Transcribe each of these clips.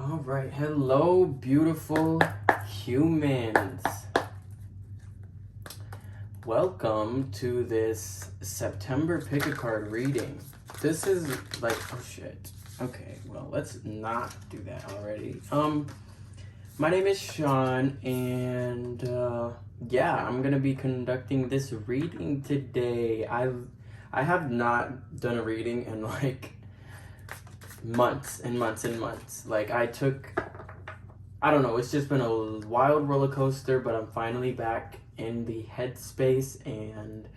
All right, hello, beautiful humans. Welcome to this September pick a card reading. This is like, oh shit. Okay, well, let's not do that already. My name is Sean, and yeah, I'm gonna be conducting this reading today. I have not done a reading in like months and months and months. Like I don't know, it's just been a wild roller coaster, but I'm finally back in the headspace and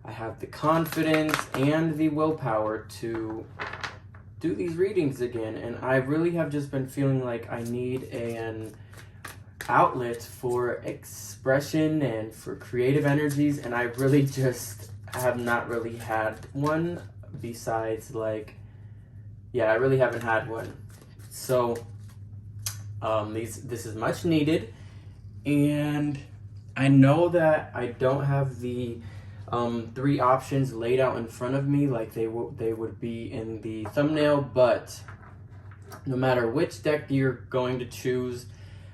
I have the confidence and the willpower to do these readings again. And I really have just been feeling like I need an outlet for expression and for creative energies, and I really just have not really had one besides like, yeah, I really haven't had one. So this is much needed, and I know that I don't have the three options laid out in front of me like they would be in the thumbnail, but no matter which deck you're going to choose,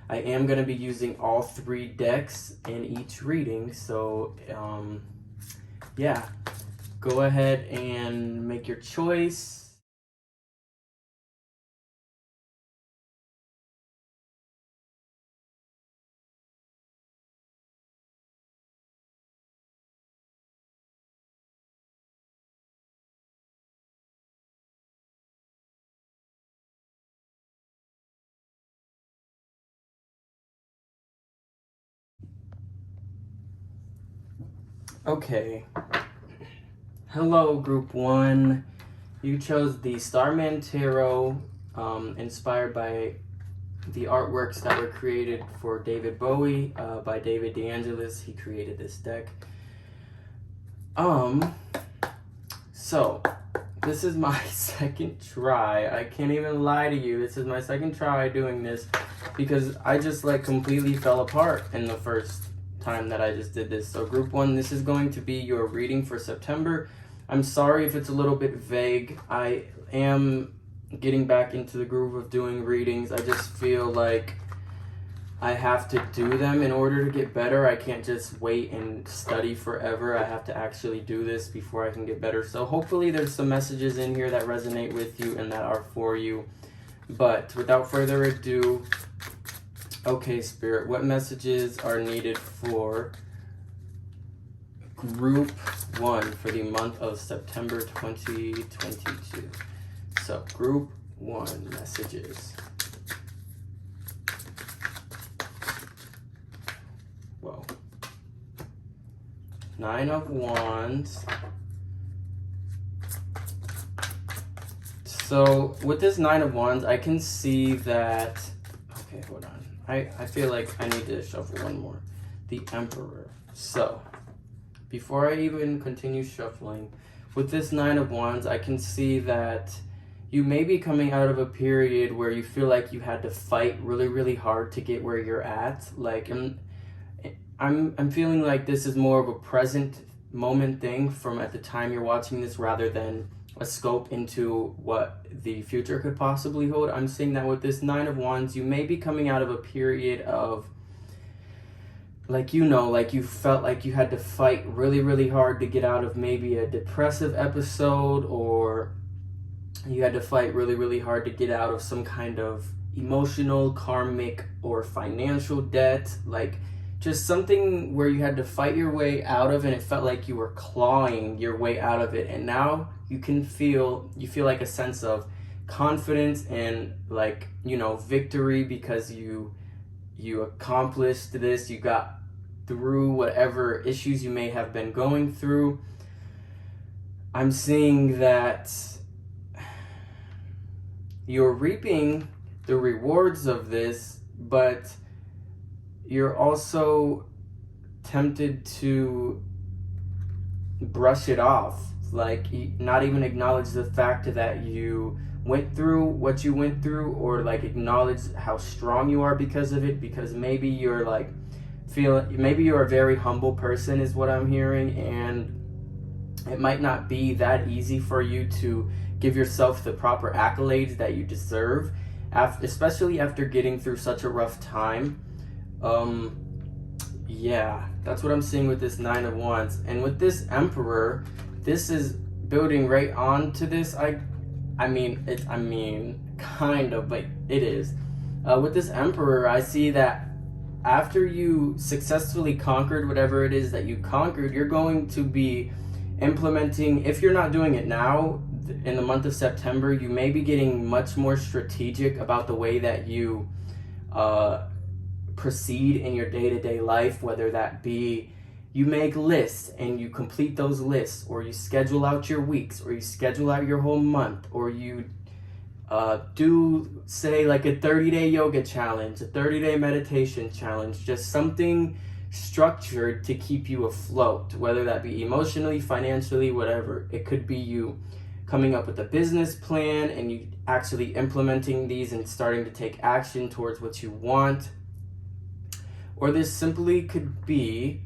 I am going to be using all three decks in each reading. So yeah, go ahead and make your choice. Okay. Hello, Group 1. You chose the Starman Tarot, inspired by the artworks that were created for David Bowie by David DeAngelis. He created this deck. So, this is my second try. I can't even lie to you. This is my second try doing this because I just like completely fell apart in the first time that I just did this. So Group 1, this is going to be your reading for September. I'm sorry if it's a little bit vague. I am getting back into the groove of doing readings. I just feel like I have to do them in order to get better. I can't just wait and study forever. I have to actually do this before I can get better. So hopefully there's some messages in here that resonate with you and that are for you. But without further ado, okay, Spirit, what messages are needed for Group 1 for the month of September 2022? So, Group 1 messages. Whoa. 9 of Wands. So, with this 9 of Wands, I can see that... Okay, hold on. I feel like I need to shuffle one more. The Emperor. So, before I even continue shuffling, with this 9 of Wands, I can see that you may be coming out of a period where you feel like you had to fight really, really hard to get where you're at. Like, I'm feeling like this is more of a present moment thing from at the time you're watching this rather than a scope into what the future could possibly hold. I'm saying that with this 9 of Wands, you may be coming out of a period of, like, you know, like you felt like you had to fight really, really hard to get out of maybe a depressive episode, or you had to fight really, really hard to get out of some kind of emotional, karmic, or financial debt. Like, just something where you had to fight your way out of, and it felt like you were clawing your way out of it. And now you feel like a sense of confidence and, like, you know, victory because you accomplished this. You got through whatever issues you may have been going through. I'm seeing that you're reaping the rewards of this, but you're also tempted to brush it off, like not even acknowledge the fact that you went through what you went through, or like acknowledge how strong you are because of it, because maybe you're like maybe you're a very humble person is what I'm hearing, and it might not be that easy for you to give yourself the proper accolades that you deserve. especially after getting through such a rough time. Yeah, that's what I'm seeing with this Nine of Wands. And with this Emperor, this is building right on to this. I mean, kind of, but it is. With this Emperor, I see that after you successfully conquered whatever it is that you conquered, you're going to be implementing, if you're not doing it now, in the month of September, you may be getting much more strategic about the way that you proceed in your day-to-day life, whether that be you make lists and you complete those lists, or you schedule out your weeks, or you schedule out your whole month, or you do, say, like a 30-day yoga challenge, a 30-day meditation challenge, just something structured to keep you afloat, whether that be emotionally, financially, whatever. It could be you coming up with a business plan and you actually implementing these and starting to take action towards what you want. Or this simply could be,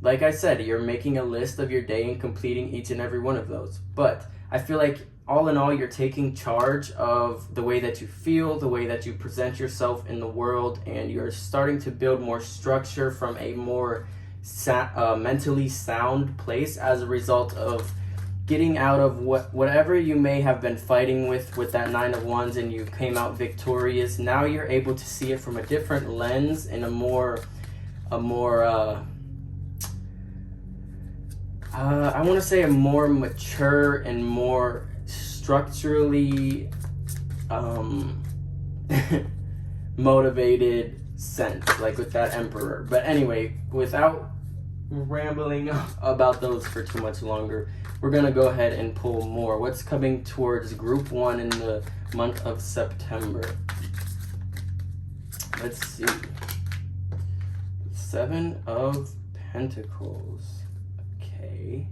like I said, you're making a list of your day and completing each and every one of those. But I feel like all in all, you're taking charge of the way that you feel, the way that you present yourself in the world, and you're starting to build more structure from a more mentally sound place as a result of getting out of whatever you may have been fighting with that Nine of Wands, and you came out victorious. Now you're able to see it from a different lens and a more I want to say a more mature and more structurally motivated sense, like with that Emperor. But anyway, without rambling about those for too much longer, we're gonna go ahead and pull more. What's coming towards group 1 in the month of September? Let's see. 7 of Pentacles. Okay.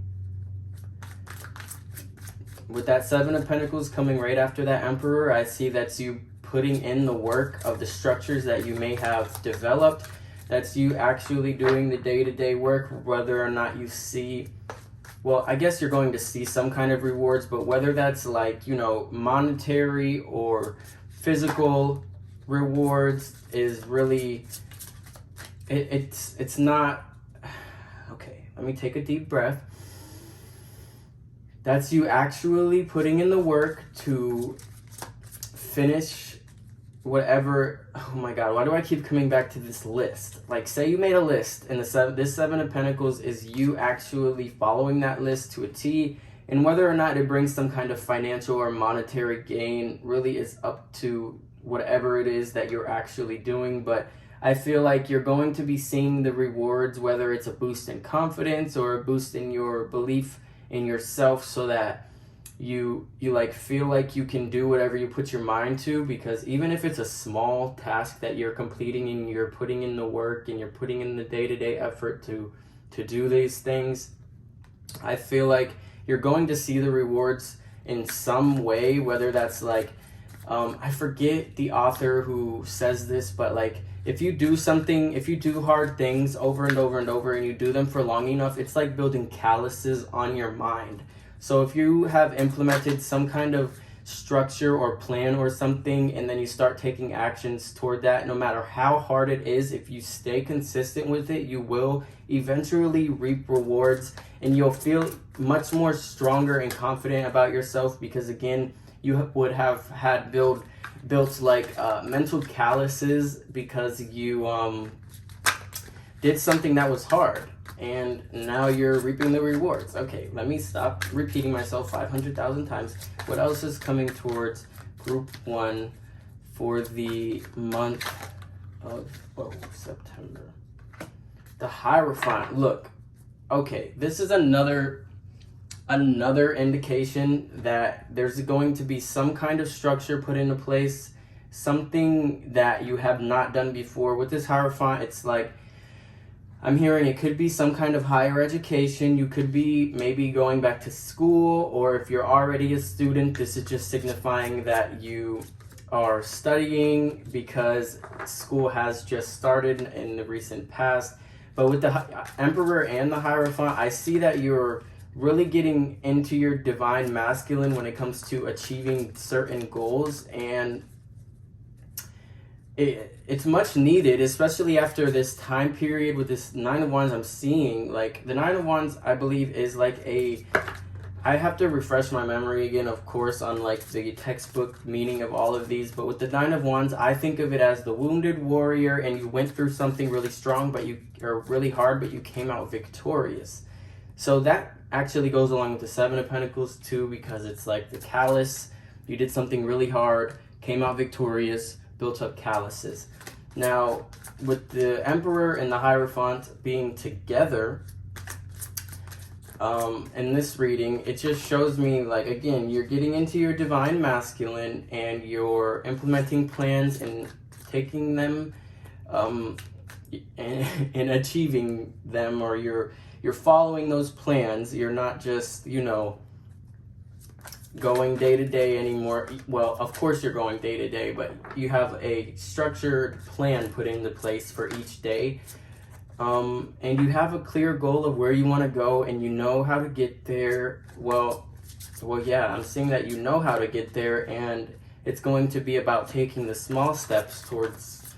With that 7 of Pentacles coming right after that Emperor, I see that's you putting in the work of the structures that you may have developed. That's you actually doing the day-to-day work, whether or not you see, well, I guess you're going to see some kind of rewards, but whether that's like, you know, monetary or physical rewards is really, it's not, okay, let me take a deep breath. That's you actually putting in the work to finish whatever. Oh my god, why do I keep coming back to this list? Like, say you made a list and this 7 of Pentacles is you actually following that list to a T, and whether or not it brings some kind of financial or monetary gain really is up to whatever it is that you're actually doing. But I feel like you're going to be seeing the rewards, whether it's a boost in confidence or a boost in your belief in yourself, so that you like feel like you can do whatever you put your mind to. Because even if it's a small task that you're completing and you're putting in the work and you're putting in the day-to-day effort to do these things, I feel like you're going to see the rewards in some way, whether that's like, I forget the author who says this, but like, if you do something, if you do hard things over and over and over and you do them for long enough, it's like building calluses on your mind. So if you have implemented some kind of structure or plan or something, and then you start taking actions toward that, no matter how hard it is, if you stay consistent with it, you will eventually reap rewards, and you'll feel much more stronger and confident about yourself, because again, you would have had built like mental calluses because you did something that was hard, and now you're reaping the rewards. Okay, let me stop repeating myself 500,000 times. What else is coming towards group 1 for the month of September? The Hierophant. Look, okay, this is another indication that there's going to be some kind of structure put into place, something that you have not done before. With this Hierophant, it's like, I'm hearing it could be some kind of higher education. You could be maybe going back to school, or if you're already a student, this is just signifying that you are studying because school has just started in the recent past. But with the Emperor and the Hierophant, I see that you're really getting into your divine masculine when it comes to achieving certain goals, and it's much needed, especially after this time period with this Nine of Wands I'm seeing. Like, the Nine of Wands, I believe, is like I have to refresh my memory again, of course, on like the textbook meaning of all of these. But with the Nine of Wands, I think of it as the wounded warrior, and you went through something really strong, or really hard, but you came out victorious. So that actually goes along with the Seven of Pentacles too, because it's like the callus. You did something really hard, came out victorious, built up calluses. Now, with the Emperor and the Hierophant being together, in this reading, it just shows me, like, again, you're getting into your divine masculine and you're implementing plans and taking them and achieving them, or you're following those plans. You're not just, going day to day anymore. Well, of course you're going day to day, but you have a structured plan put into place for each day. And you have a clear goal of where you want to go, and you know how to get there. Well, yeah, I'm seeing that you know how to get there, and it's going to be about taking the small steps towards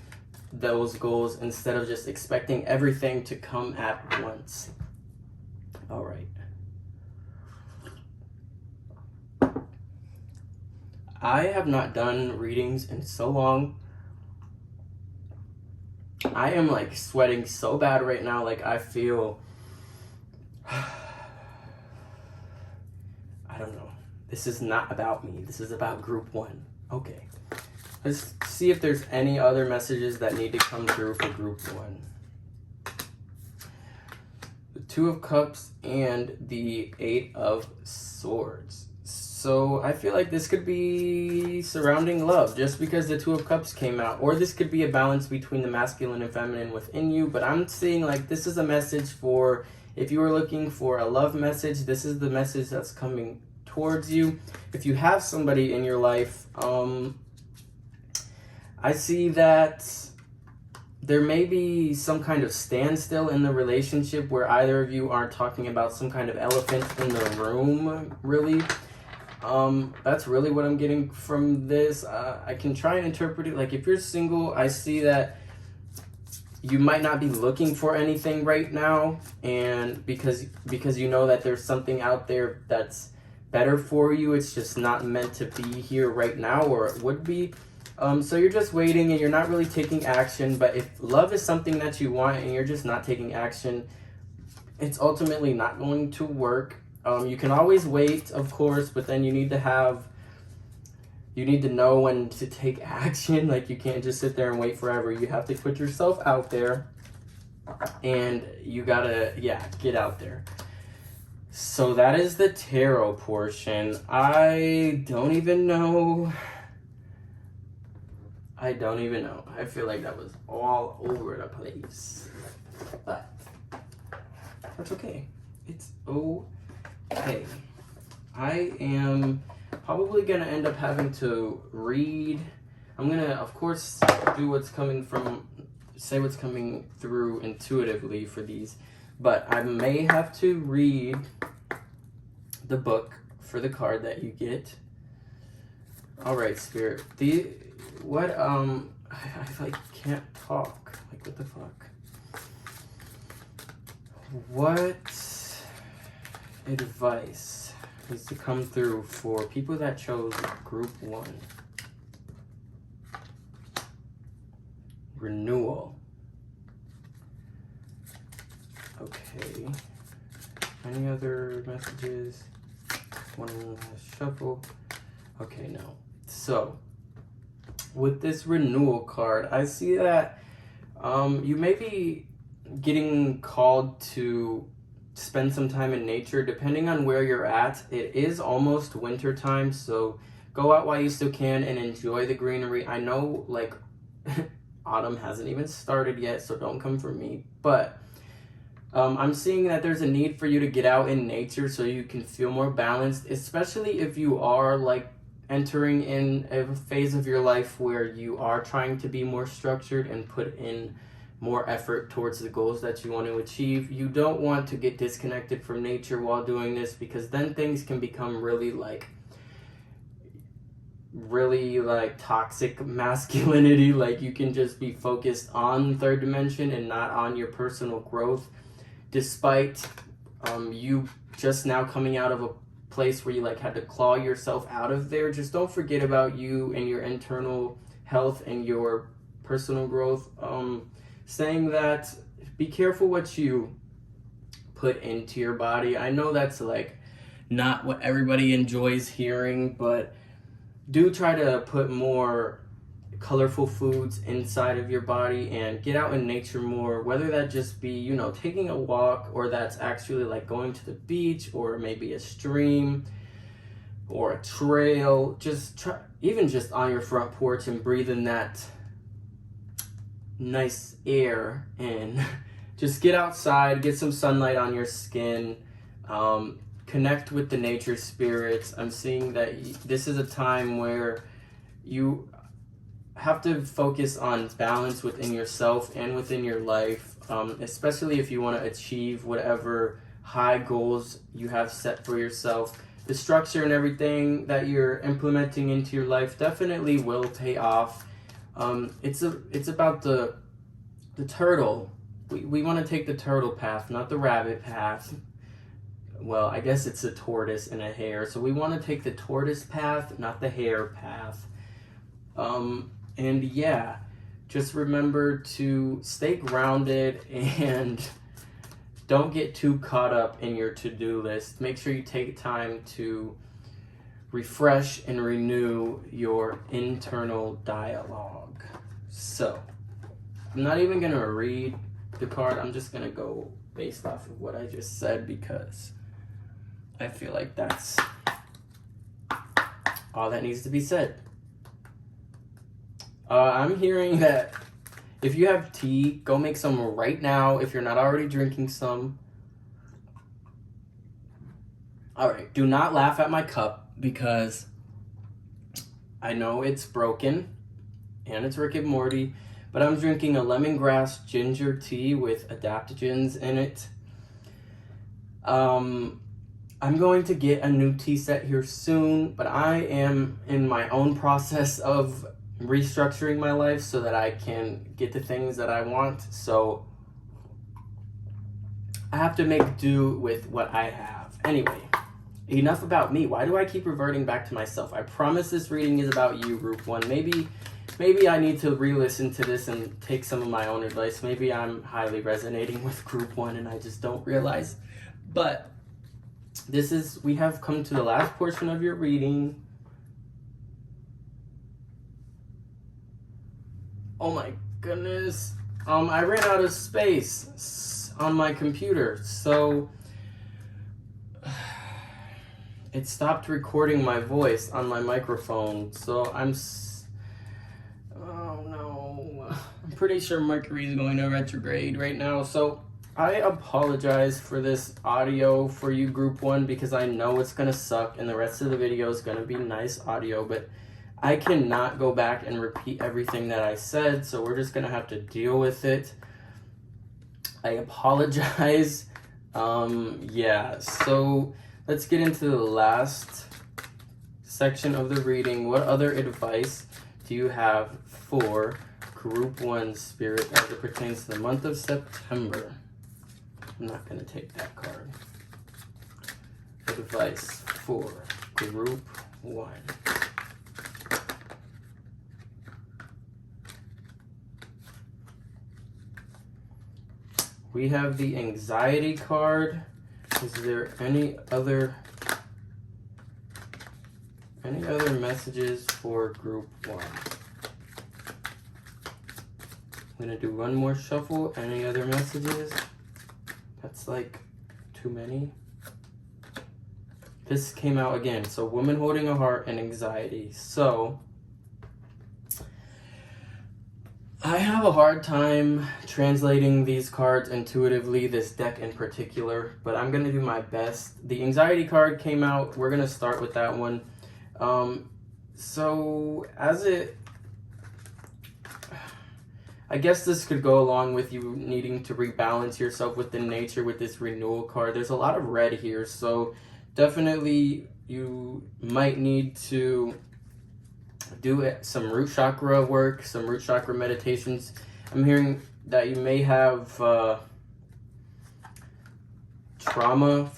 those goals instead of just expecting everything to come at once. All right. I have not done readings in so long. I am like sweating so bad right now. Like, I feel, I don't know. This is not about me. This is about group one. Okay. Let's see if there's any other messages that need to come through for group one. The Two of Cups and the Eight of Swords. So I feel like this could be surrounding love, just because the Two of Cups came out. Or this could be a balance between the masculine and feminine within you. But I'm seeing like this is a message for, if you were looking for a love message, this is the message that's coming towards you. If you have somebody in your life, I see that there may be some kind of standstill in the relationship where either of you aren't talking about some kind of elephant in the room, really. That's really what I'm getting from this. I can try and interpret it. Like, if you're single, I see that you might not be looking for anything right now, and because you know that there's something out there that's better for you. It's just not meant to be here right now, or it would be. So you're just waiting and you're not really taking action. But if love is something that you want and you're just not taking action, it's ultimately not going to work. You can always wait, of course, but then you need to know when to take action. Like, you can't just sit there and wait forever. You have to put yourself out there, and you gotta, get out there. So that is the tarot portion. I don't even know. I feel like that was all over the place. But that's okay. It's okay. I am probably going to end up having to read. I'm going to, of course, say what's coming through intuitively for these. But I may have to read the book for the card that you get. All right, Spirit. I can't talk. Like, what the fuck? What advice needs to come through for people that chose group one? Renewal. Okay. Any other messages? One last shuffle. Okay, no. So, with this renewal card, I see that you may be getting called to spend some time in nature. Depending on where you're at, it is almost winter time, so go out while you still can and enjoy the greenery. I know, like, autumn hasn't even started yet, so don't come for me, but I'm seeing that there's a need for you to get out in nature so you can feel more balanced, especially if you are, like, entering in a phase of your life where you are trying to be more structured and put in more effort towards the goals that you want to achieve. You don't want to get disconnected from nature while doing this, because then things can become really, like, really like toxic masculinity, like you can just be focused on third dimension and not on your personal growth, despite you just now coming out of a place where you like had to claw yourself out of there. Just don't forget about you and your internal health and your personal growth. Saying that, be careful what you put into your body. I know that's like not what everybody enjoys hearing, but do try to put more colorful foods inside of your body and get out in nature more, whether that just be, you know, taking a walk, or that's actually like going to the beach, or maybe a stream or a trail. Just try, even just on your front porch, and breathing that nice air and just get outside, get some sunlight on your skin, connect with the nature spirits. I'm seeing that this is a time where you have to focus on balance within yourself and within your life, especially if you want to achieve whatever high goals you have set for yourself. The structure and everything that you're implementing into your life definitely will pay off. It's about the turtle. We want to take the turtle path, not the rabbit path. Well, I guess it's a tortoise and a hare, so we want to take the tortoise path, not the hare path. And yeah, just remember to stay grounded and don't get too caught up in your to-do list. Make sure you take time to refresh and renew your internal dialogue. So, I'm not even going to read the card. I'm just going to go based off of what I just said, because I feel like that's all that needs to be said. I'm hearing that if you have tea, go make some right now if you're not already drinking some. Alright, do not laugh at my cup, because I know it's broken and it's Rick and Morty, but I'm drinking a lemongrass ginger tea with adaptogens in it. I'm going to get a new tea set here soon, but I am in my own process of restructuring my life so that I can get the things that I want. So I have to make do with what I have. Anyway, enough about me. Why do I keep reverting back to myself? I promise this reading is about you, Group 1. Maybe I need to re-listen to this and take some of my own advice. Maybe I'm highly resonating with Group 1 and I just don't realize. But we have come to the last portion of your reading. Oh my goodness. I ran out of space on my computer, so it stopped recording my voice on my microphone. So oh no. I'm pretty sure Mercury is going to retrograde right now. So I apologize for this audio for you, Group 1, because I know it's going to suck and the rest of the video is going to be nice audio, but I cannot go back and repeat everything that I said, so we're just going to have to deal with it. I apologize. Yeah, so let's get into the last section of the reading. What other advice do you have for Group 1 Spirit as it pertains to the month of September? I'm not going to take that card. Advice for Group 1. We have the anxiety card. Is there any other messages for Group 1? I'm gonna do one more shuffle. Any other messages? That's like too many. This came out again. So woman holding a heart and anxiety. So I have a hard time translating these cards intuitively, this deck in particular, but I'm going to do my best. The anxiety card came out. We're going to start with that one. I guess this could go along with you needing to rebalance yourself within nature with this renewal card. There's a lot of red here, so definitely you might need to do some root chakra work, some root chakra meditations. I'm hearing that you may have trauma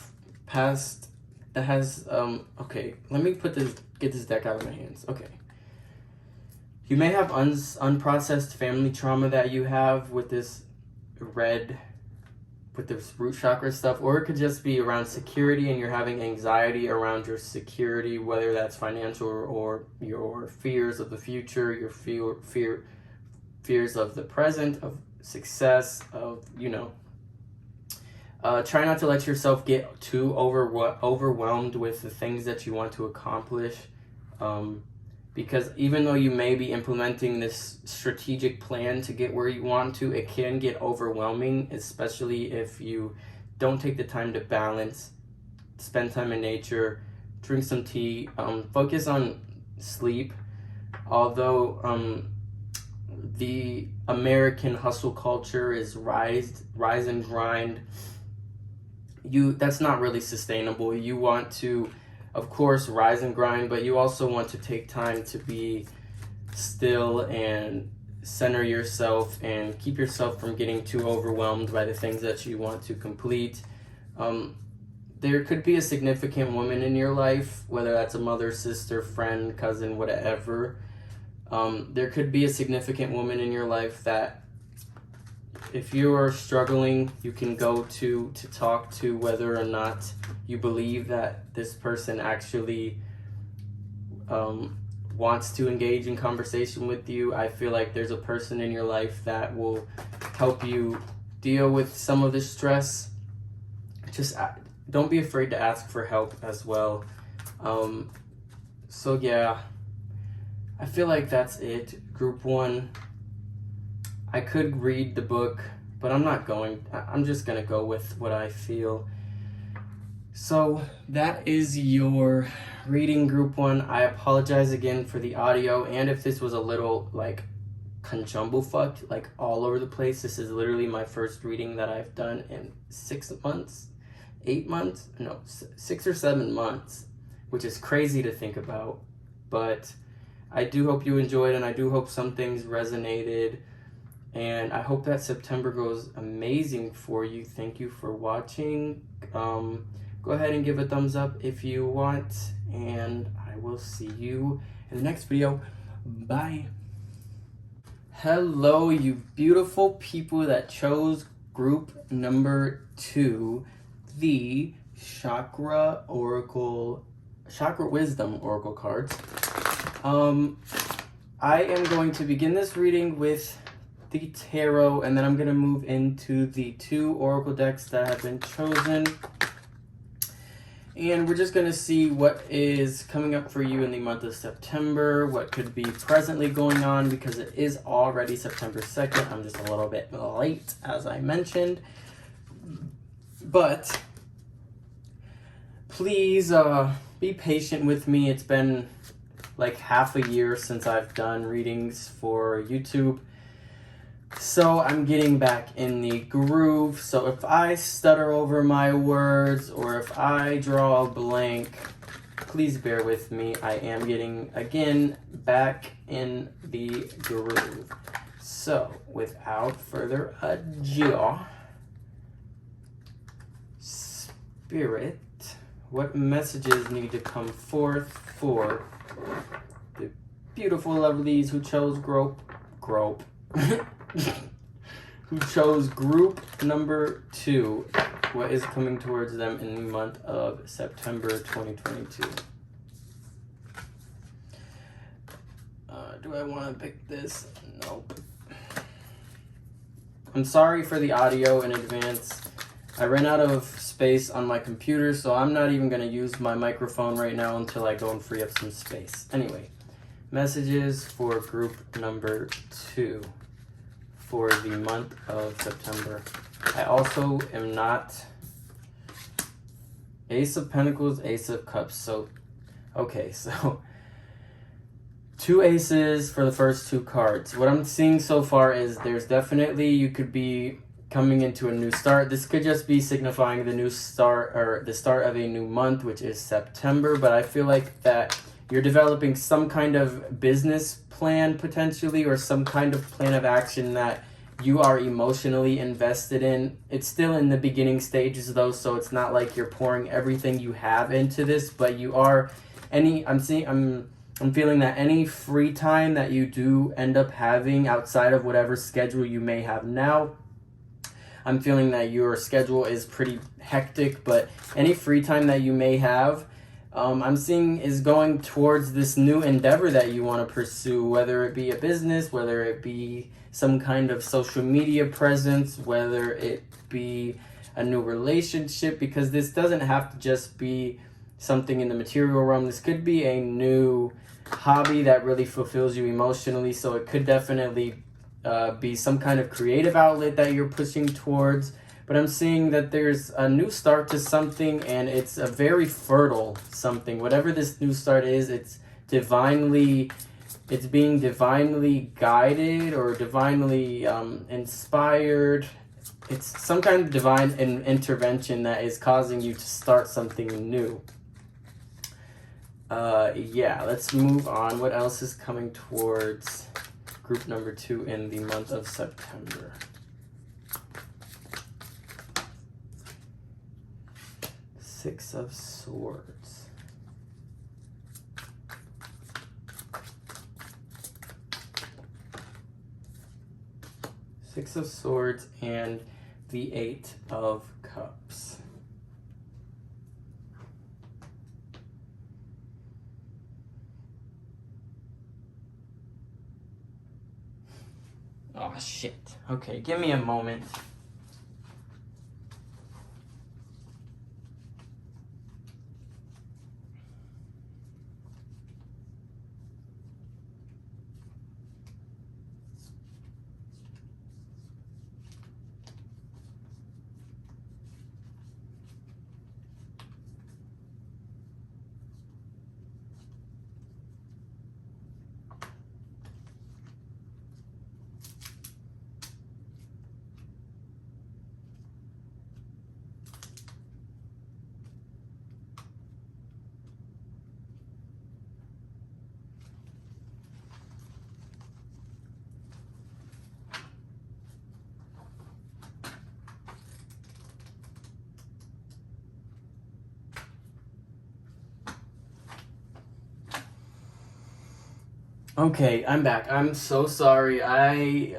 past that has okay, let me get this deck out of my hands. Okay, you may have unprocessed family trauma that you have with this root chakra stuff, or it could just be around security and you're having anxiety around your security, whether that's financial or your fears of the future, your fears of the present, of success, of, you know, try not to let yourself get too overwhelmed with the things that you want to accomplish, because even though you may be implementing this strategic plan to get where you want to, it can get overwhelming, especially if you don't take the time to balance, spend time in nature, drink some tea, focus on sleep. Although the American hustle culture is rise and grind, that's not really sustainable. You want to, of course, rise and grind, but you also want to take time to be still and center yourself and keep yourself from getting too overwhelmed by the things that you want to complete. There could be a significant woman in your life, whether that's a mother, sister, friend, cousin, whatever. There could be a significant woman in your life that, if you are struggling, you can go to talk to, whether or not you believe that this person actually wants to engage in conversation with you. I feel like there's a person in your life that will help you deal with some of the stress. Just don't be afraid to ask for help as well. So yeah, I feel like that's it. Group 1. I could read the book, but I'm not going. I'm just going to go with what I feel. So that is your reading, Group 1. I apologize again for the audio, and if this was a little like conjumble-fucked, like all over the place. This is literally my first reading that I've done in 6 months, 8 months, no, 6 or 7 months, which is crazy to think about. But I do hope you enjoyed, and I do hope some things resonated. And I hope that September goes amazing for you. Thank you for watching. Go ahead and give a thumbs up if you want. And I will see you in the next video. Bye. Hello, you beautiful people that chose group number 2, the Chakra Wisdom Oracle cards. I am going to begin this reading with the tarot, and then I'm going to move into the 2 oracle decks that have been chosen, and we're just going to see what is coming up for you in the month of September, what could be presently going on, because it is already September 2nd. I'm just a little bit late, as I mentioned, but please be patient with me. It's been like half a year since I've done readings for YouTube, so I'm getting back in the groove. So if I stutter over my words or if I draw a blank, please bear with me. I am getting, again, back in the groove. So without further ado, Spirit, what messages need to come forth for the beautiful lovelies who chose who chose group number 2? What is coming towards them in the month of September 2022? Do I want to pick this? Nope. I'm sorry for the audio in advance. I ran out of space on my computer, so I'm not even going to use my microphone right now until I go and free up some space. Anyway, messages for group number 2 for the month of September. I also am not Ace of Pentacles, Ace of Cups. So, okay, so 2 aces for the first 2 cards. What I'm seeing so far is there's definitely, you could be coming into a new start. This could just be signifying the new start, or the start of a new month, which is September, but I feel like that you're developing some kind of business plan potentially, or some kind of plan of action that you are emotionally invested in. It's still in the beginning stages though, so it's not like you're pouring everything you have into this, but you are I'm feeling that any free time that you do end up having outside of whatever schedule you may have now, I'm feeling that your schedule is pretty hectic, but any free time that you may have, I'm seeing is going towards this new endeavor that you want to pursue, whether it be a business, whether it be some kind of social media presence, whether it be a new relationship, because this doesn't have to just be something in the material realm. This could be a new hobby that really fulfills you emotionally, so it could definitely be some kind of creative outlet that you're pushing towards. But I'm seeing that there's a new start to something, and it's a very fertile something. Whatever this new start is, it's being divinely guided or divinely inspired. It's some kind of divine intervention that is causing you to start something new. Yeah, let's move on. What else is coming towards group number 2 in the month of September? Six of Swords. Six of Swords and the Eight of Cups. Oh, shit. Okay, give me a moment. Okay, I'm back. I'm so sorry. I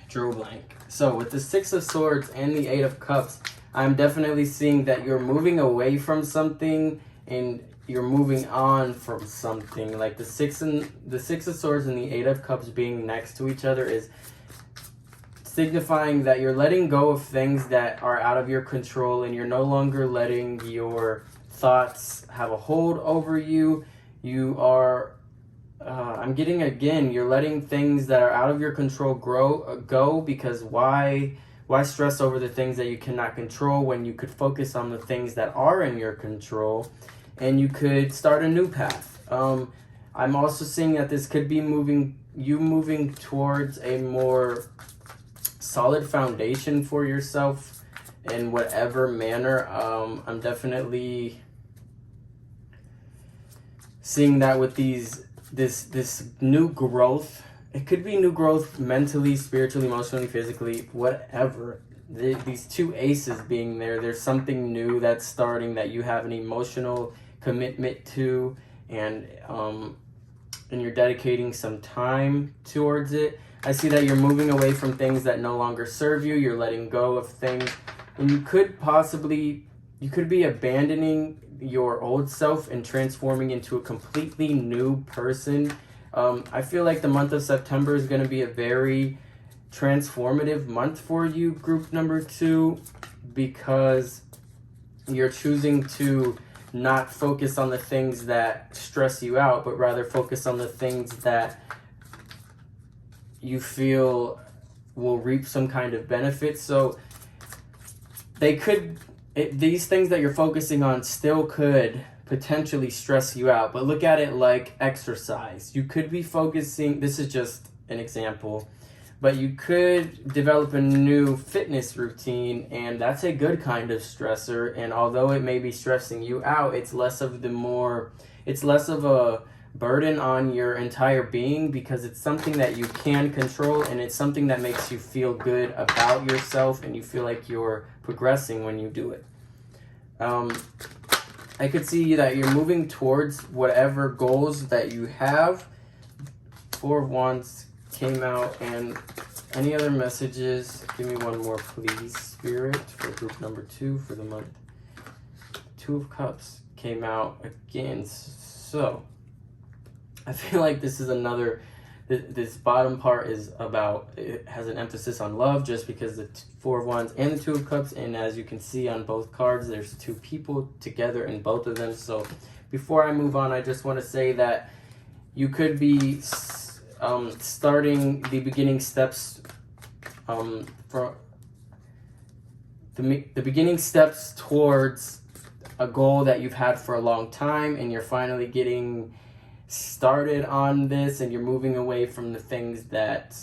drew a blank. So with the Six of Swords and the Eight of Cups, I'm definitely seeing that you're moving away from something and you're moving on from something. Like the Six of Swords and the Eight of Cups being next to each other is signifying that you're letting go of things that are out of your control, and you're no longer letting your thoughts have a hold over you. You are I'm getting, again, you're letting things that are out of your control go, because why stress over the things that you cannot control when you could focus on the things that are in your control, and you could start a new path. I'm also seeing that this could be moving towards a more solid foundation for yourself in whatever manner. I'm definitely seeing that with this new growth. It could be new growth mentally, spiritually, emotionally, physically, whatever. These two aces being there's something new that's starting that you have an emotional commitment to, and you're dedicating some time towards it. I see that you're moving away from things that no longer serve you. You're letting go of things, and you could be abandoning your old self and transforming into a completely new person. I feel like the month of September is going to be a very transformative month for you, group number 2, because you're choosing to not focus on the things that stress you out, but rather focus on the things that you feel will reap some kind of benefit. So these things that you're focusing on still could potentially stress you out, but look at it like exercise. You could be focusing, this is just an example, but you could develop a new fitness routine, and that's a good kind of stressor. And although it may be stressing you out, it's less of the more it's less of a burden on your entire being, because it's something that you can control, and it's something that makes you feel good about yourself, and you feel like you're progressing when you do it. I could see that you're moving towards whatever goals that you have. Four of Wands came out, and any other messages? Give me one more, please, Spirit, for group number 2 for the month. Two of Cups came out again. So I feel like this is another, this bottom part is about, it has an emphasis on love, just because the Four of Wands and the Two of Cups, and as you can see on both cards, there's two people together in both of them. So before I move on, I just want to say that you could be starting the beginning steps for the beginning steps towards a goal that you've had for a long time, and you're finally getting started on this, and you're moving away from the things that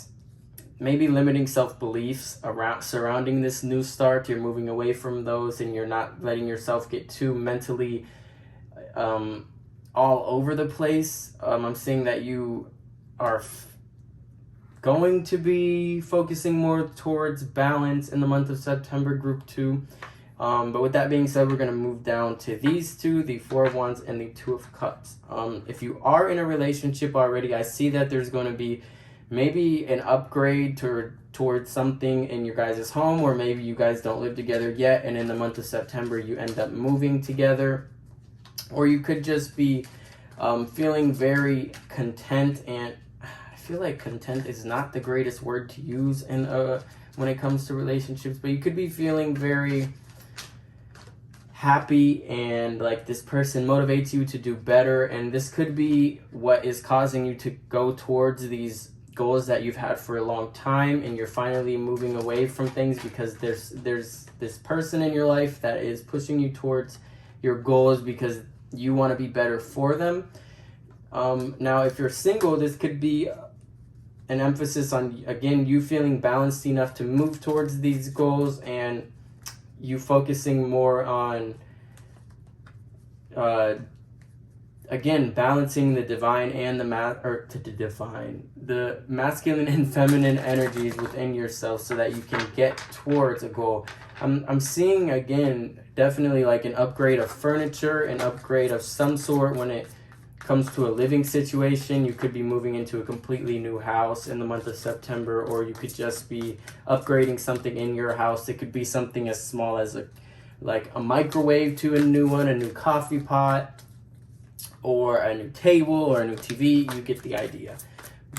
maybe limiting self-beliefs surrounding this new start. You're moving away from those, and you're not letting yourself get too mentally all over the place. I'm seeing that you are going to be focusing more towards balance in the month of September, group 2. But with that being said, we're going to move down to these two, the Four of Wands and the Two of Cups. If you are in a relationship already, I see that there's going to be maybe an upgrade towards something in your guys' home, or maybe you guys don't live together yet, and in the month of September you end up moving together. Or you could just be feeling very content, and I feel like content is not the greatest word to use in when it comes to relationships, but you could be feeling very happy, and like this person motivates you to do better, and this could be what is causing you to go towards these goals that you've had for a long time, and you're finally moving away from things because there's this person in your life that is pushing you towards your goals because you want to be better for them. Now if you're single, this could be an emphasis on, again, you feeling balanced enough to move towards these goals, and you focusing more on again, balancing the divine and the masculine and feminine energies within yourself, so that you can get towards a goal. I'm seeing, again, definitely like an upgrade of furniture, an upgrade of some sort when it comes to a living situation. You could be moving into a completely new house in the month of September, or you could just be upgrading something in your house. It could be something as small as like a microwave to a new one, a new coffee pot, or a new table, or a new TV. You get the idea.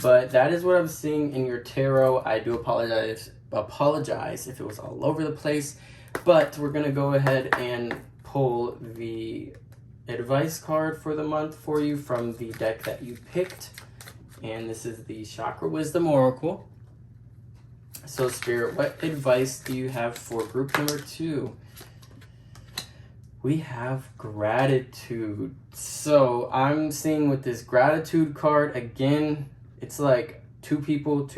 But that is what I'm seeing in your tarot. I do apologize if it was all over the place, but we're gonna go ahead and pull the advice card for the month for you from the deck that you picked, and this is the Chakra Wisdom Oracle. So Spirit, what advice do you have for group number 2? We have gratitude. So I'm seeing with this gratitude card, again, it's like two people.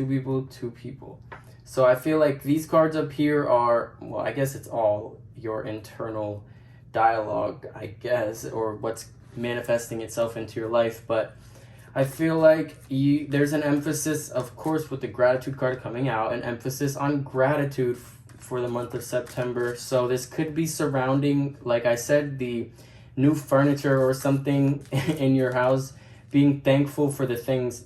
So I feel like these cards up here are, well, I guess it's all your internal dialogue, I guess, or what's manifesting itself into your life. But I feel like there's an emphasis, of course, with the gratitude card coming out, an emphasis on gratitude for the month of September. So this could be surrounding, like I said, the new furniture or something in your house, being thankful for the things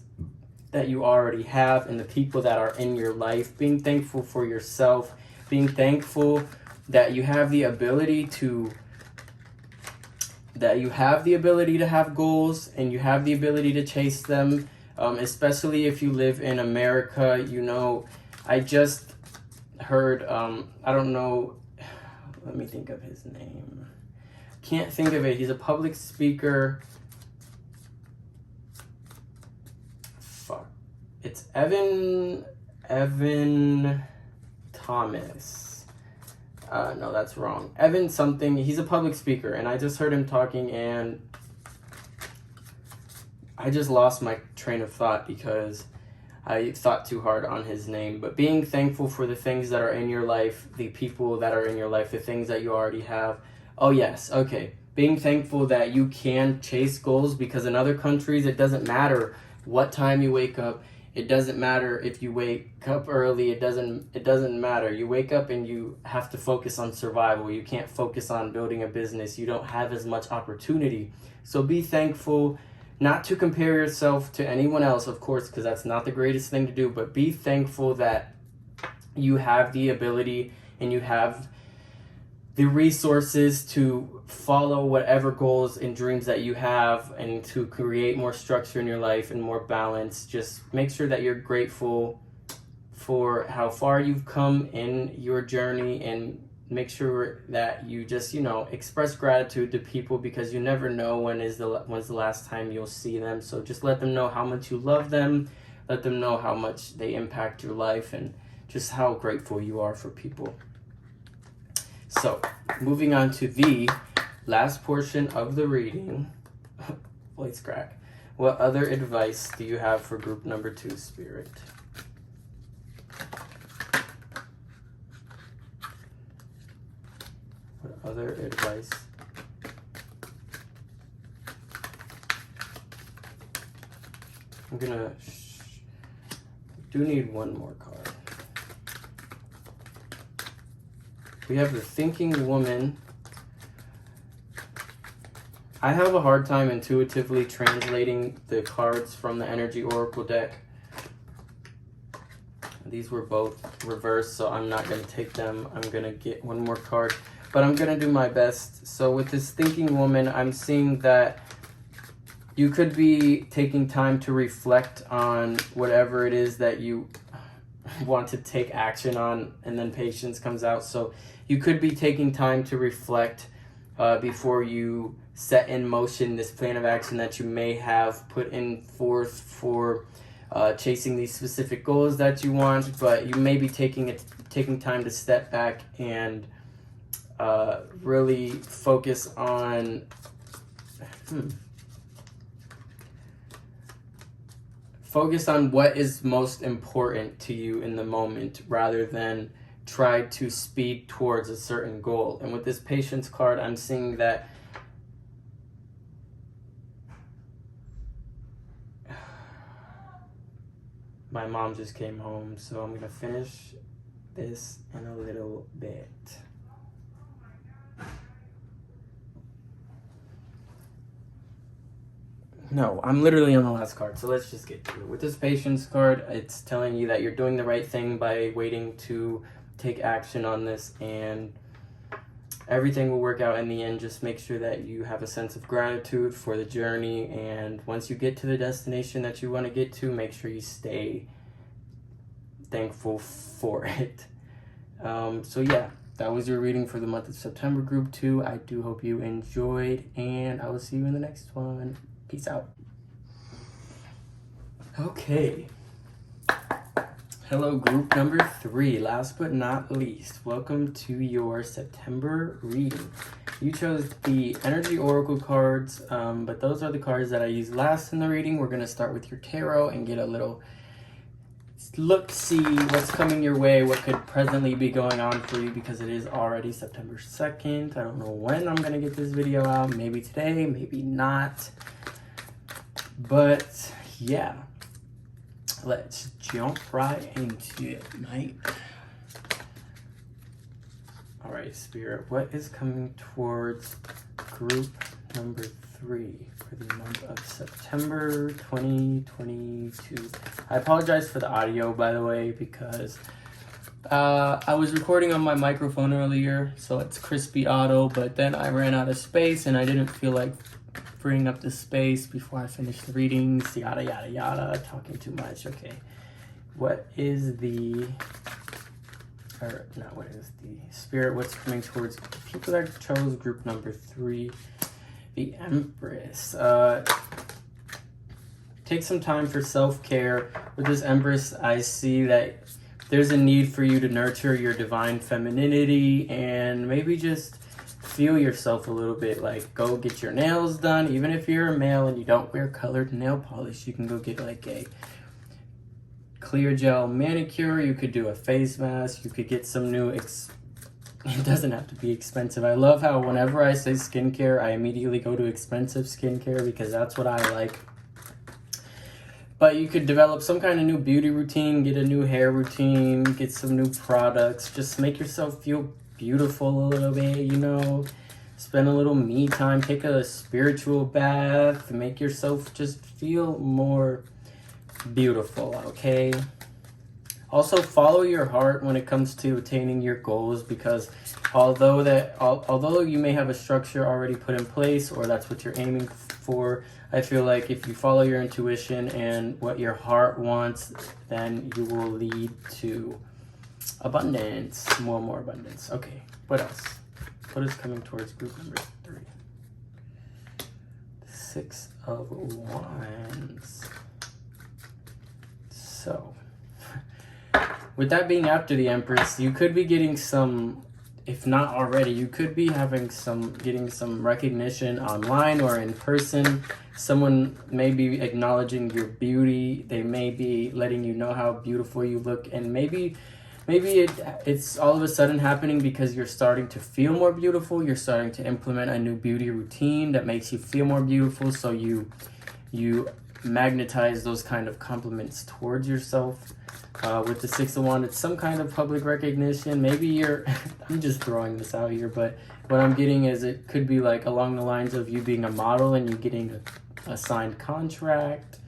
that you already have and the people that are in your life, being thankful for yourself, being thankful that you have the ability to have goals, and you have the ability to chase them, especially if you live in America. You know, I just heard, I don't know, let me think of his name. Can't think of it. He's a public speaker. It's Evan Thomas. No, that's wrong. Evan something. He's a public speaker, and I just heard him talking, and I just lost my train of thought because I thought too hard on his name. But being thankful for the things that are in your life, the people that are in your life, the things that you already have. Oh, yes. Okay. being thankful that you can chase goals, because in other countries it doesn't matter what time you wake up. It doesn't matter if you wake up early. It doesn't matter. You wake up and you have to focus on survival. You can't focus on building a business. You don't have as much opportunity. So be thankful, not to compare yourself to anyone else, of course, because that's not the greatest thing to do, but be thankful that you have the ability and you have the resources to follow whatever goals and dreams that you have, and to create more structure in your life and more balance. Just make sure that you're grateful for how far you've come in your journey, and make sure that you just, express gratitude to people, because you never know when's the last time you'll see them. So just let them know how much you love them, let them know how much they impact your life, and just how grateful you are for people. So, moving on to the last portion of the reading. Voice crack. What other advice do you have for group number 2, Spirit? What other advice? I'm gonna... do need one more card. We have the Thinking Woman. I have a hard time intuitively translating the cards from the Energy Oracle deck. These were both reversed, so I'm not going to take them. I'm going to get one more card, but I'm going to do my best. So with this Thinking Woman, I'm seeing that you could be taking time to reflect on whatever it is that you want to take action on, and then Patience comes out. So you could be taking time to reflect before you set in motion this plan of action that you may have put in forth for chasing these specific goals that you want. But you may be taking time to step back and really focus on focus on what is most important to you in the moment, rather than try to speed towards a certain goal. And with this Patience card, I'm seeing that my mom just came home, so I'm gonna finish this in a little bit. No, I'm literally on the last card, so let's just get to it. With this Patience card, it's telling you that you're doing the right thing by waiting to take action on this, and everything will work out in the end. Just make sure that you have a sense of gratitude for the journey, and once you get to the destination that you want to get to, make sure you stay thankful for it. So yeah, that was your reading for the month of September, Group 2. I do hope you enjoyed, and I will see you in the next one. Peace out. Okay. Hello, group number 3. Last but not least, welcome to your September reading. You chose the Energy Oracle cards, but those are the cards that I used last in the reading. We're going to start with your tarot and get a little look, see what's coming your way, what could presently be going on for you, because it is already September 2nd. I don't know when I'm going to get this video out. Maybe today, maybe not. But yeah, let's jump right into it, mate. All right, Spirit, what is coming towards group number 3 for the month of September 2022? I apologize for the audio, by the way, because I was recording on my microphone earlier, so it's crispy auto, but then I ran out of space and I didn't feel like freeing up the space before I finish the readings, yada yada yada, talking too much. Okay, what is the, or not what is the, Spirit, what's coming towards people that chose group number 3, the Empress? Take some time for self-care. With this Empress, I see that there's a need for you to nurture your divine femininity and maybe just feel yourself a little bit. Like, go get your nails done. Even if you're a male and you don't wear colored nail polish, you can go get like a clear gel manicure. You could do a face mask. You could get some new it doesn't have to be expensive. I love how whenever I say skincare, I immediately go to expensive skincare because that's what I like. But you could develop some kind of new beauty routine, get a new hair routine, get some new products. Just make yourself feel beautiful a little bit, you know. Spend a little me time, take a spiritual bath, make yourself just feel more beautiful, okay? Also, follow your heart when it comes to attaining your goals, because although you may have a structure already put in place, or that's what you're aiming for, I feel like if you follow your intuition and what your heart wants, then you will lead to abundance, more and more abundance. Okay, what else? What is coming towards group number 3? 6 of Wands. So, with that being after the Empress, you could be getting some, if not already, you could be getting some recognition online or in person. Someone may be acknowledging your beauty. They may be letting you know how beautiful you look, and maybe it's all of a sudden happening because you're starting to feel more beautiful. You're starting to implement a new beauty routine that makes you feel more beautiful, so you magnetize those kind of compliments towards yourself. With the 6 of Wands, it's some kind of public recognition. Maybe you're I'm just throwing this out here, but what I'm getting is it could be like along the lines of you being a model and you getting a signed contract.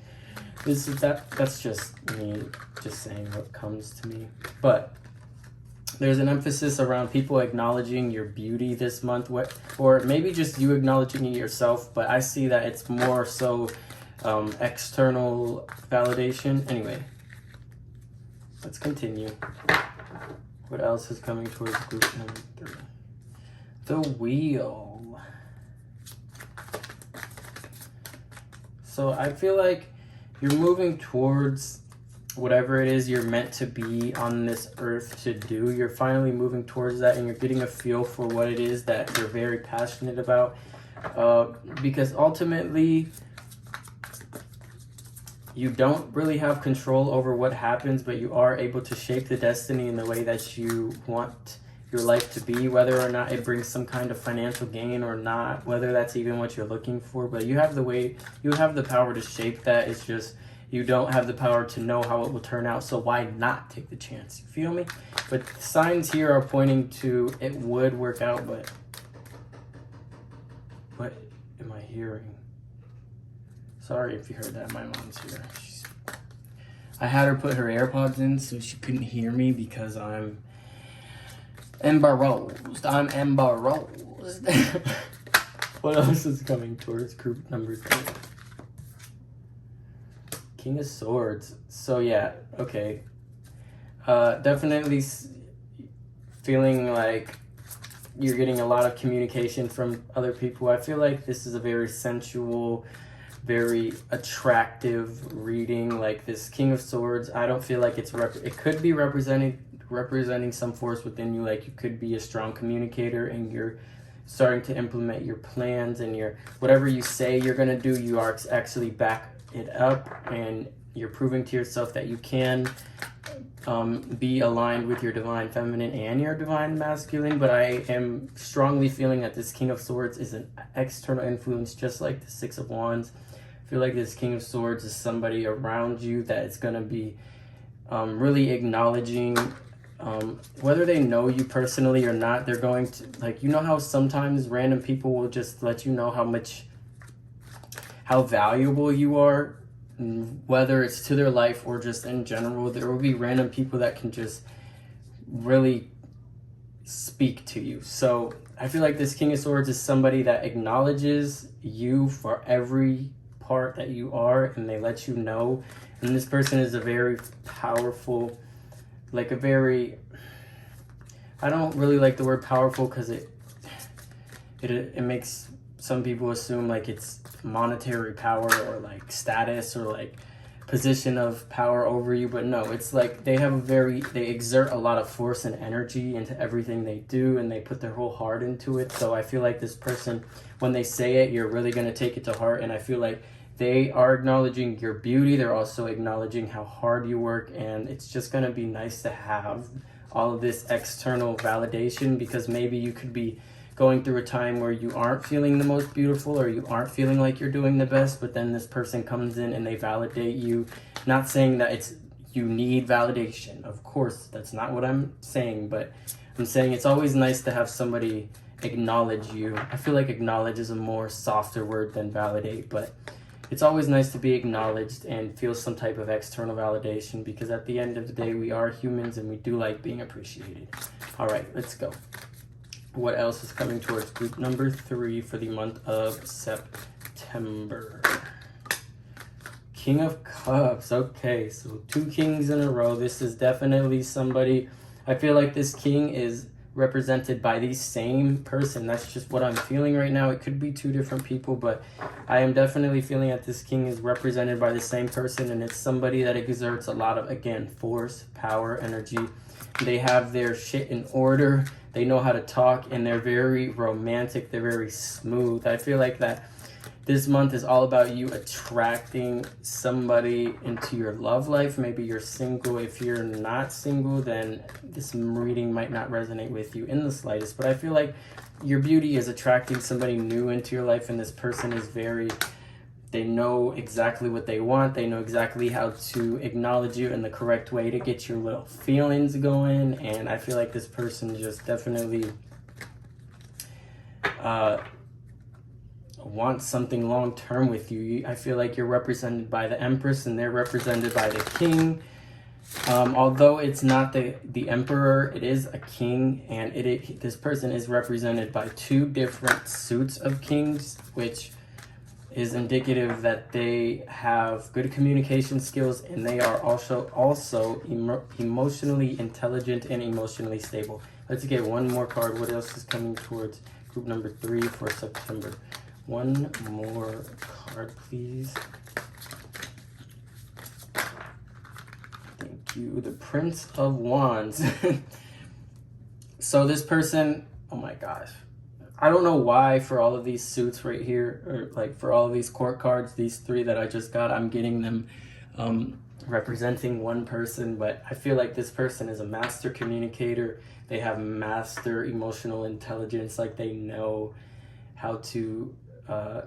That's just me just saying what comes to me. But there's an emphasis around people acknowledging your beauty this month, or maybe just you acknowledging it yourself, but I see that it's more so external validation. Anyway, let's continue. What else is coming towards group number 3? The Wheel. So I feel like you're moving towards whatever it is you're meant to be on this earth to do. You're finally moving towards that, and you're getting a feel for what it is that you're very passionate about. Because ultimately, you don't really have control over what happens, but you are able to shape the destiny in the way that you want your life to be, whether or not it brings some kind of financial gain or not, whether that's even what you're looking for. But you have the power to shape that. It's just you don't have the power to know how it will turn out, so why not take the chance? You feel me? But the signs here are pointing to it would work out, but what am I hearing? Sorry if you heard that. My mom's here. I had her put her AirPods in so she couldn't hear me because I'm embarrassed. What else is coming towards group number 3? King of Swords. So yeah, okay. Definitely feeling like you're getting a lot of communication from other people. I feel like this is a very sensual, very attractive reading. Like this King of Swords, I don't feel like it could be representing some force within you. Like you could be a strong communicator and you're starting to implement your plans, and whatever you say you're going to do, you are actually back it up, and you're proving to yourself that you can be aligned with your divine feminine and your divine masculine. But I am strongly feeling that this King of Swords is an external influence, just like the 6 of Wands. I feel like this King of Swords is somebody around you that is going to be really acknowledging, whether they know you personally or not. They're going to, like, you know how sometimes random people will just let you know how valuable you are, whether it's to their life or just in general. There will be random people that can just really speak to you. So I feel like this King of Swords is somebody that acknowledges you for every part that you are, and they let you know. And this person is a very powerful, like a very, I don't really like the word powerful because it makes some people assume like it's monetary power or like status or like position of power over you, but no, it's like they exert a lot of force and energy into everything they do, and they put their whole heart into it. So I feel like this person, when they say it, you're really going to take it to heart, and I feel like They are acknowledging your beauty. They're also acknowledging how hard you work, and it's just going to be nice to have all of this external validation, because maybe you could be going through a time where you aren't feeling the most beautiful, or you aren't feeling like you're doing the best, but then this person comes in and they validate you. Not saying that you need validation. Of course, that's not what I'm saying, but I'm saying it's always nice to have somebody acknowledge you. I feel like acknowledge is a more softer word than validate, but it's always nice to be acknowledged and feel some type of external validation, because at the end of the day, we are humans and we do like being appreciated. All right, let's go. What else is coming towards group number 3 for the month of September? King of Cups. Okay, so 2 kings in a row. This is definitely somebody. I feel like this king is represented by the same person. That's just what I'm feeling right now. It could be 2 different people, but I am definitely feeling that this king is represented by the same person, and it's somebody that exerts a lot of, again, force, power, energy. They have their shit in order. They know how to talk, and they're very romantic. They're very smooth. I feel like that this month is all about you attracting somebody into your love life. Maybe you're single. If you're not single, then this reading might not resonate with you in the slightest. But I feel like your beauty is attracting somebody new into your life, and this person is they know exactly what they want. They know exactly how to acknowledge you in the correct way to get your little feelings going. And I feel like this person just definitely wants something long-term with you. I feel like you're represented by the Empress and they're represented by the King. Although it's not the Emperor, it is a king, and this person is represented by 2 different suits of kings, which is indicative that they have good communication skills, and they are also emotionally intelligent and emotionally stable. Let's get one more card. What else is coming towards group number 3 for September? One more card, please. Thank you. The Prince of Wands. So this person, oh my gosh. I don't know why for all of these suits right here, or like for all of these court cards, these 3 that I just got, I'm getting them representing one person, but I feel like this person is a master communicator. They have master emotional intelligence, like they know how to,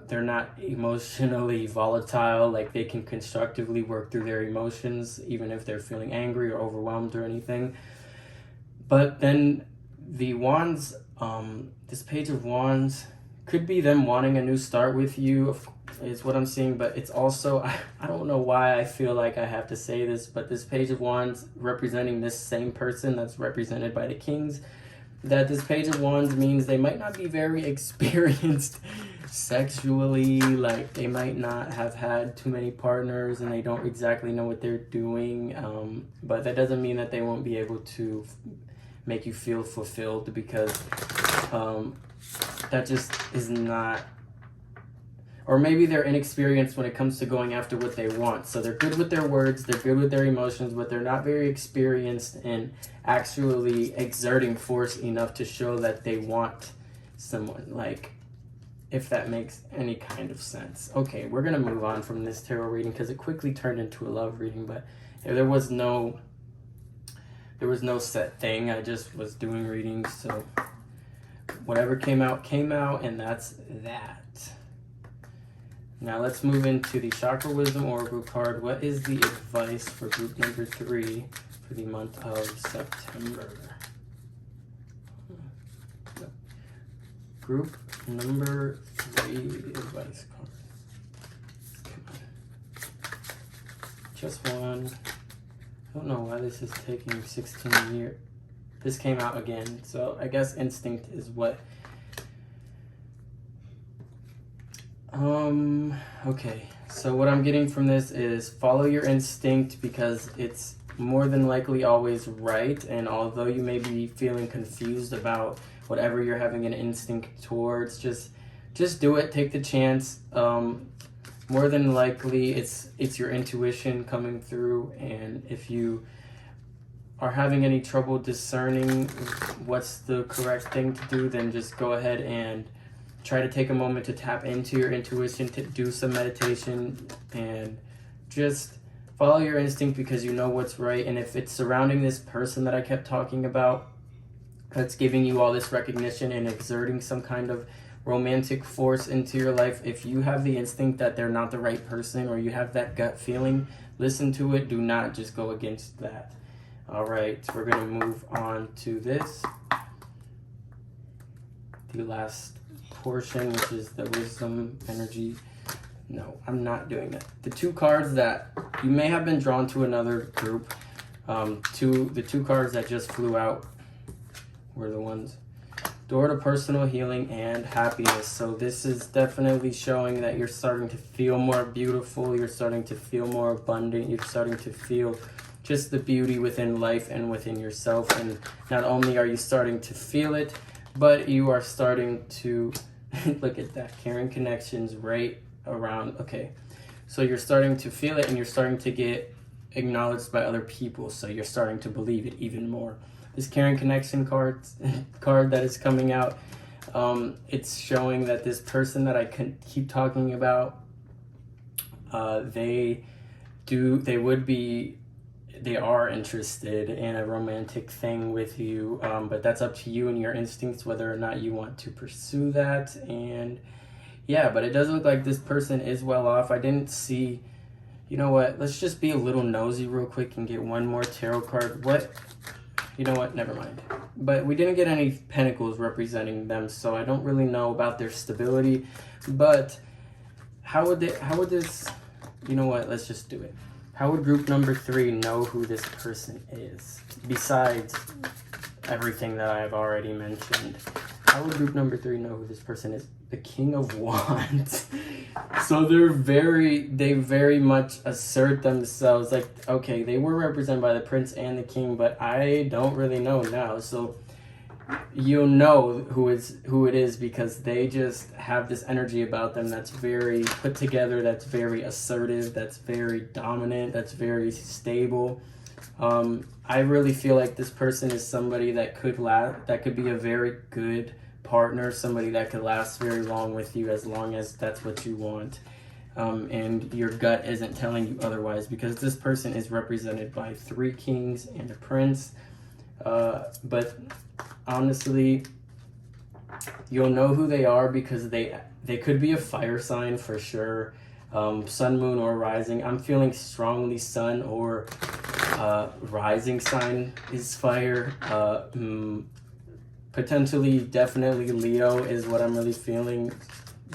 they're not emotionally volatile, like they can constructively work through their emotions, even if they're feeling angry or overwhelmed or anything. But then the Wands, this Page of Wands could be them wanting a new start with you, is what I'm seeing, but it's also, I don't know why I feel like I have to say this, but this Page of Wands representing this same person that's represented by the Kings, that this Page of Wands means they might not be very experienced sexually, like they might not have had too many partners and they don't exactly know what they're doing, but that doesn't mean that they won't be able to make you feel fulfilled, because that just is not, or maybe they're inexperienced when it comes to going after what they want. So they're good with their words, they're good with their emotions, but they're not very experienced in actually exerting force enough to show that they want someone, like, if that makes any kind of sense. Okay, we're gonna move on from this tarot reading because it quickly turned into a love reading, but there was no set thing. I just was doing readings, so whatever came out, and that's that. Now let's move into the Chakra Wisdom Oracle card. What is the advice for group number 3 for the month of September? Group number 3 advice card. Come on. Just one. I don't know why this is taking 16 years. This came out again, so I guess instinct is what. Okay, so what I'm getting from this is follow your instinct, because it's more than likely always right, and although you may be feeling confused about whatever you're having an instinct towards, just do it, take the chance. More than likely it's your intuition coming through, and if you are having any trouble discerning what's the correct thing to do, then just go ahead and try to take a moment to tap into your intuition, to do some meditation, and just follow your instinct because you know what's right. And if it's surrounding this person that I kept talking about, that's giving you all this recognition and exerting some kind of romantic force into your life, if you have the instinct that they're not the right person, or you have that gut feeling, listen to it. Do not just go against that. All right, we're going to move on to this, the last portion, which is the wisdom energy. No, I'm not doing that. The two cards that you may have been drawn to another group, the two cards that just flew out were the ones, door to personal healing and happiness. So this is definitely showing that you're starting to feel more beautiful, you're starting to feel more abundant, you're starting to feel just the beauty within life and within yourself. And not only are you starting to feel it, but you are starting to look at that, caring connections right around. Okay, so you're starting to feel it and you're starting to get acknowledged by other people, so you're starting to believe it even more. This caring connection card that is coming out, it's showing that this person that I keep talking about, they are interested in a romantic thing with you, but that's up to you and your instincts whether or not you want to pursue that. And yeah, but it does look like this person is well off. I didn't see, you know what, let's just be a little nosy real quick and get one more tarot card. You know what, never mind. But we didn't get any pentacles representing them, so I don't really know about their stability. But how would this, you know what, let's just do it. How would group number 3 know who this person is, besides everything that I've already mentioned? How would group number 3 know who this person is? The King of Wands. So they very much assert themselves. Like, okay, they were represented by the Prince and the King, but I don't really know now. So you'll know who it is because they just have this energy about them that's very put together, that's very assertive, that's very dominant, that's very stable. I really feel like this person is somebody that could be a very good partner, somebody that could last very long with you, as long as that's what you want, and your gut isn't telling you otherwise, because this person is represented by 3 kings and a prince. But honestly, you'll know who they are because they could be a fire sign for sure. Sun, moon, or rising. I'm feeling strongly sun or rising sign is fire. Potentially, definitely Leo is what I'm really feeling,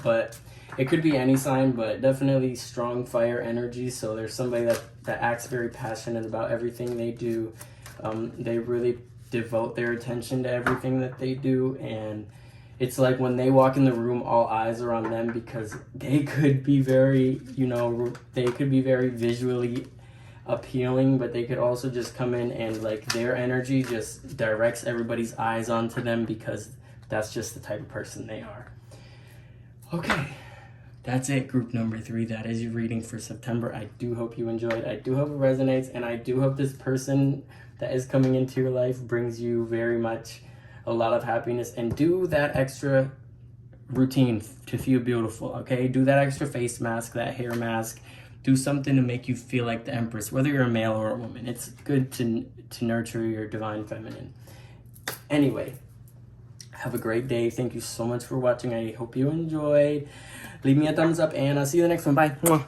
but it could be any sign, but definitely strong fire energy. So there's somebody that acts very passionate about everything they do. They really devote their attention to everything that they do, and it's like when they walk in the room, all eyes are on them, because they could be very, very visually appealing, but they could also just come in and like their energy just directs everybody's eyes onto them, because that's just the type of person they are. Okay, that's it, group number 3. That is your reading for September. I do hope you enjoyed. I do hope it resonates, and I do hope this person that is coming into your life brings you very much a lot of happiness. And do that extra routine to feel beautiful, okay? Do that extra face mask, that hair mask. Do something to make you feel like the Empress, whether you're a male or a woman. It's good to nurture your divine feminine. Anyway, have a great day. Thank you so much for watching. I hope you enjoyed. Leave me a thumbs up, and I'll see you in the next one. Bye.